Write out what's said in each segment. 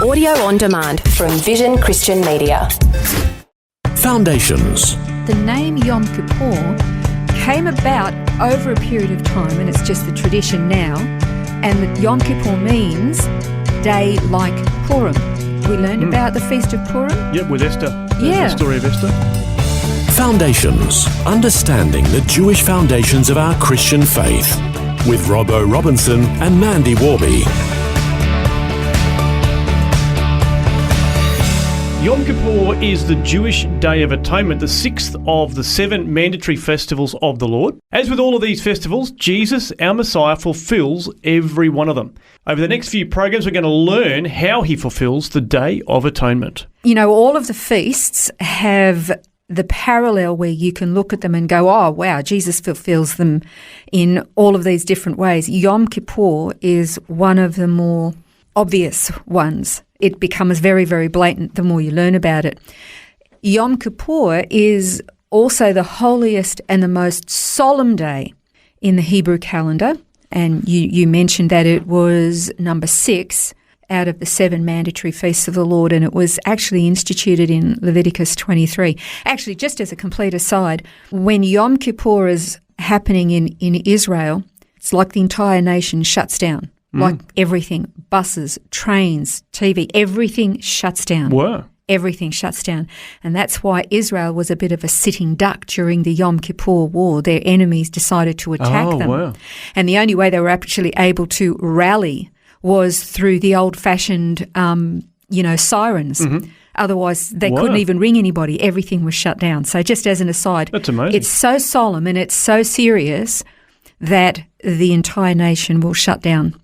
Audio on demand from Vision Christian Media. Foundations. The name Yom Kippur came about over a period of time, and it's just the tradition now, and that Yom Kippur means day like Purim. We learned about the Feast of Purim. Yep, with Esther. Yeah. The story of Esther. Foundations. Understanding the Jewish foundations of our Christian faith. With Robbo Robinson and Mandy Warby. Yom Kippur is the Jewish Day of Atonement, the sixth of the 7 mandatory festivals of the Lord. As with all of these festivals, Jesus, our Messiah, fulfills every one of them. Over the next few programs, we're going to learn how he fulfills the Day of Atonement. You know, all of the feasts have the parallel where you can look at them and go, oh, wow, Jesus fulfills them in all of these different ways. Yom Kippur is one of the more obvious ones. It becomes very, very blatant the more you learn about it. Yom Kippur is also the holiest and the most solemn day in the Hebrew calendar. And you mentioned that it was number 6 out of the 7 mandatory feasts of the Lord, and it was actually instituted in Leviticus 23. Actually, just as a complete aside, when Yom Kippur is happening in Israel, it's like the entire nation shuts down. Like everything, buses, trains, TV, everything shuts down. Wow. Everything shuts down. And that's why Israel was a bit of a sitting duck during the Yom Kippur War. Their enemies decided to attack them. Wow. And the only way they were actually able to rally was through the old-fashioned, sirens. Mm-hmm. Otherwise, they couldn't even ring anybody. Everything was shut down. So just as an aside, that's amazing. It's so solemn and it's so serious that the entire nation will shut down.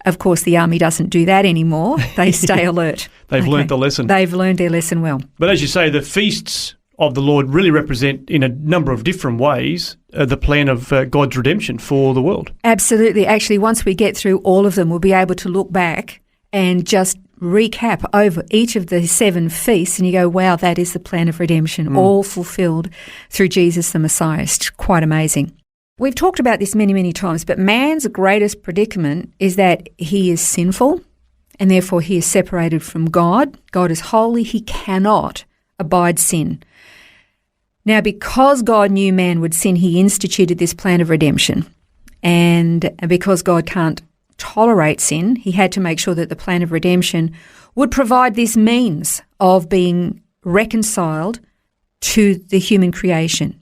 Of course, the army doesn't do that anymore. They stay alert. They've learned the lesson. They've learned their lesson well. But as you say, the feasts of the Lord really represent, in a number of different ways, the plan of God's redemption for the world. Absolutely. Actually, once we get through all of them, we'll be able to look back and just recap over each of the 7 feasts, and you go, wow, that is the plan of redemption, all fulfilled through Jesus the Messiah. It's quite amazing. We've talked about this many, many times, but man's greatest predicament is that he is sinful and therefore he is separated from God. God is holy. He cannot abide sin. Now, because God knew man would sin, he instituted this plan of redemption. And because God can't tolerate sin, he had to make sure that the plan of redemption would provide this means of being reconciled to the human creation.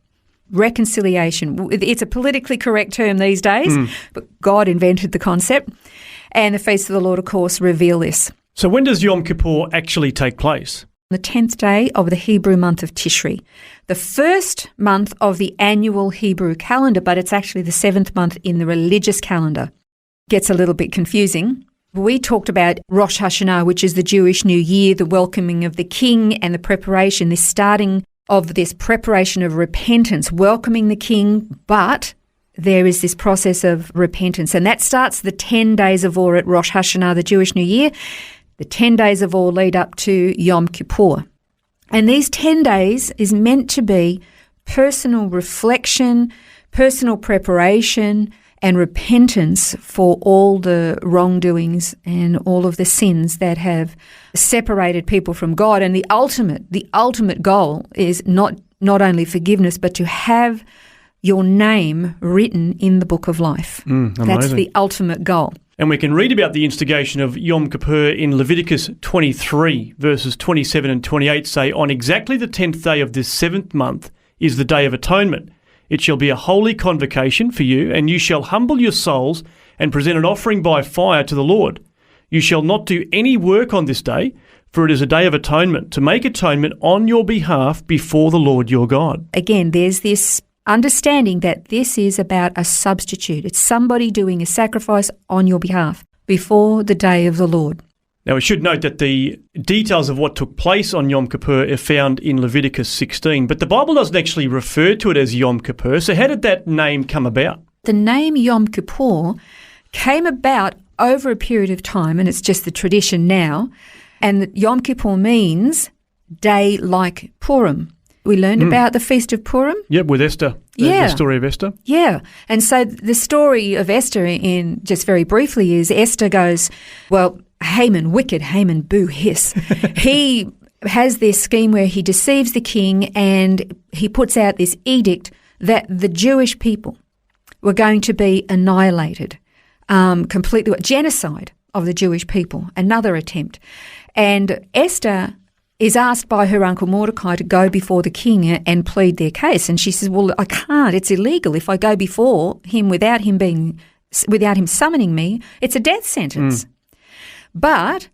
Reconciliation. It's a politically correct term these days, but God invented the concept. And the feasts of the Lord, of course, reveal this. So when does Yom Kippur actually take place? The 10th day of the Hebrew month of Tishri, the first month of the annual Hebrew calendar, but it's actually the 7th month in the religious calendar. Gets a little bit confusing. We talked about Rosh Hashanah, which is the Jewish New Year, the welcoming of the king and the preparation, this starting of this preparation of repentance, welcoming the king, but there is this process of repentance. And that starts the 10 days of awe at Rosh Hashanah, the Jewish New Year. The 10 days of awe lead up to Yom Kippur. And these 10 days is meant to be personal reflection, personal preparation, and repentance for all the wrongdoings and all of the sins that have separated people from God. And the ultimate goal is not only forgiveness, but to have your name written in the book of life. That's the ultimate goal. And we can read about the instigation of Yom Kippur in Leviticus 23, verses 27 and 28 say, "On exactly the 10th day of this 7th month is the Day of Atonement. It shall be a holy convocation for you, and you shall humble your souls and present an offering by fire to the Lord. You shall not do any work on this day, for it is a day of atonement, to make atonement on your behalf before the Lord your God." Again, there's this understanding that this is about a substitute. It's somebody doing a sacrifice on your behalf before the day of the Lord. Now, we should note that the details of what took place on Yom Kippur are found in Leviticus 16, but the Bible doesn't actually refer to it as Yom Kippur. So how did that name come about? The name Yom Kippur came about over a period of time, and it's just the tradition now, and that Yom Kippur means day like Purim. We learned about the Feast of Purim. Yep, with Esther. The story of Esther. Yeah. And so the story of Esther, in just very briefly, is Esther goes, well, Haman, wicked Haman, boo, hiss. He has this scheme where he deceives the king, and he puts out this edict that the Jewish people were going to be annihilated, completely, genocide of the Jewish people, another attempt. And Esther is asked by her uncle Mordecai to go before the king and plead their case. And she says, well, I can't. It's illegal. If I go before him without him summoning me, it's a death sentence. But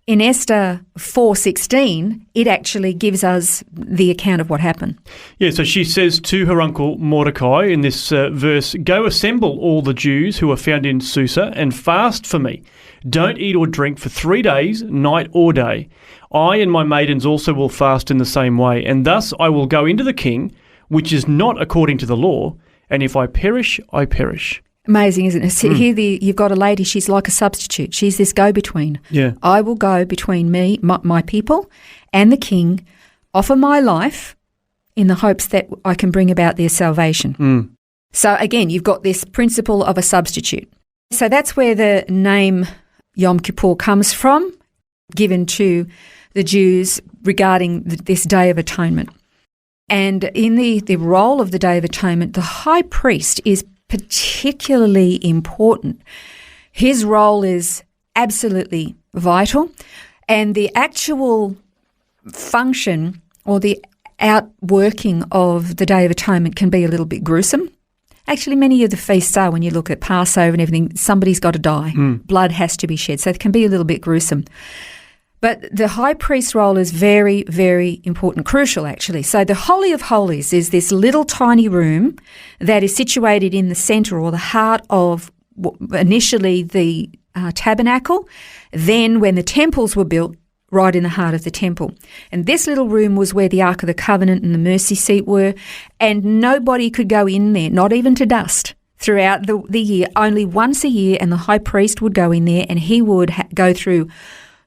in Esther 4:16, it actually gives us the account of what happened. Yeah, so she says to her uncle Mordecai in this verse, "Go assemble all the Jews who are found in Susa and fast for me. Don't eat or drink for 3 days, night or day. I and my maidens also will fast in the same way, and thus I will go into the king, which is not according to the law, and if I perish, I perish." Amazing, isn't it? So here you've got a lady, she's like a substitute. She's this go-between. Yeah. I will go between me, my people, and the king, offer my life in the hopes that I can bring about their salvation. So again, you've got this principle of a substitute. So that's where the name Yom Kippur comes from, given to the Jews regarding this Day of Atonement. And in the role of the Day of Atonement, the high priest is particularly important. His role is absolutely vital, and the actual function or the outworking of the Day of Atonement can be a little bit gruesome. Actually, many of the feasts are, when you look at Passover and everything, somebody's got to die. Blood has to be shed, so it can be a little bit gruesome. But the high priest's role is very, very important, crucial actually. So the Holy of Holies is this little tiny room that is situated in the centre or the heart of initially the tabernacle, then when the temples were built, right in the heart of the temple. And this little room was where the Ark of the Covenant and the mercy seat were, and nobody could go in there, not even to dust. Throughout the year, only once a year, and the high priest would go in there and he would go through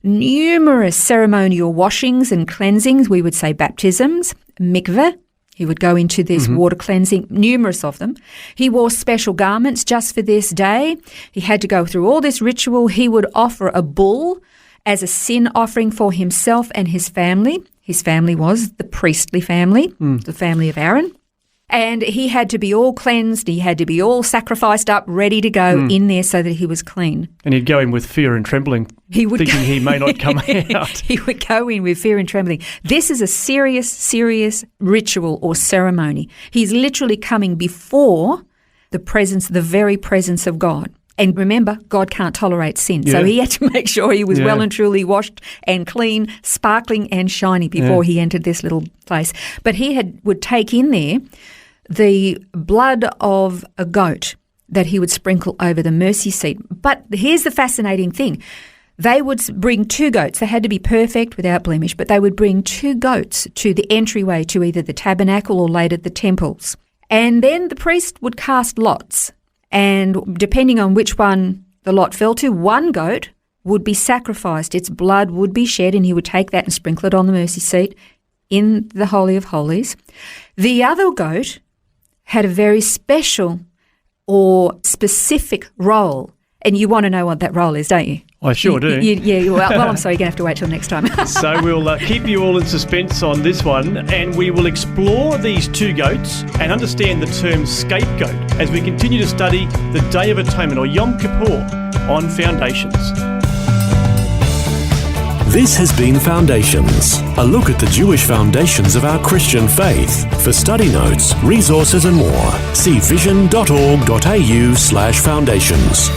numerous ceremonial washings and cleansings. We would say baptisms, mikveh. He would go into this water cleansing, numerous of them. He wore special garments just for this day. He had to go through all this ritual. He would offer a bull as a sin offering for himself and his family. His family was the priestly family, the family of Aaron. And he had to be all cleansed. He had to be all sacrificed up, ready to go in there so that he was clean. And he'd go in with fear and trembling, thinking he may not come out. He would go in with fear and trembling. This is a serious, serious ritual or ceremony. He's literally coming before the presence, the very presence of God. And remember, God can't tolerate sin. So he had to make sure he was well and truly washed and clean, sparkling and shiny before he entered this little place. But he would take in there the blood of a goat that he would sprinkle over the mercy seat. But here's the fascinating thing. They would bring 2 goats. They had to be perfect without blemish, but they would bring 2 goats to the entryway to either the tabernacle or later the temples. And then the priest would cast lots. And depending on which one the lot fell to, 1 goat would be sacrificed. Its blood would be shed, and he would take that and sprinkle it on the mercy seat in the Holy of Holies. The other goat had a very special or specific role. And you want to know what that role is, don't you? I sure do. Well, I'm sorry, you're going to have to wait till next time. So we'll keep you all in suspense on this one, and we will explore these 2 goats and understand the term scapegoat as we continue to study the Day of Atonement, or Yom Kippur, on Foundations. This has been Foundations, a look at the Jewish foundations of our Christian faith. For study notes, resources and more, see vision.org.au/foundations.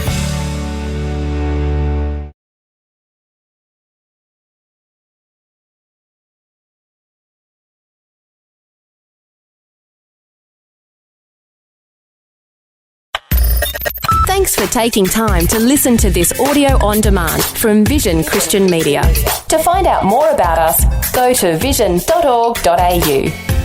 Thanks for taking time to listen to this audio on demand from Vision Christian Media. To find out more about us, go to vision.org.au.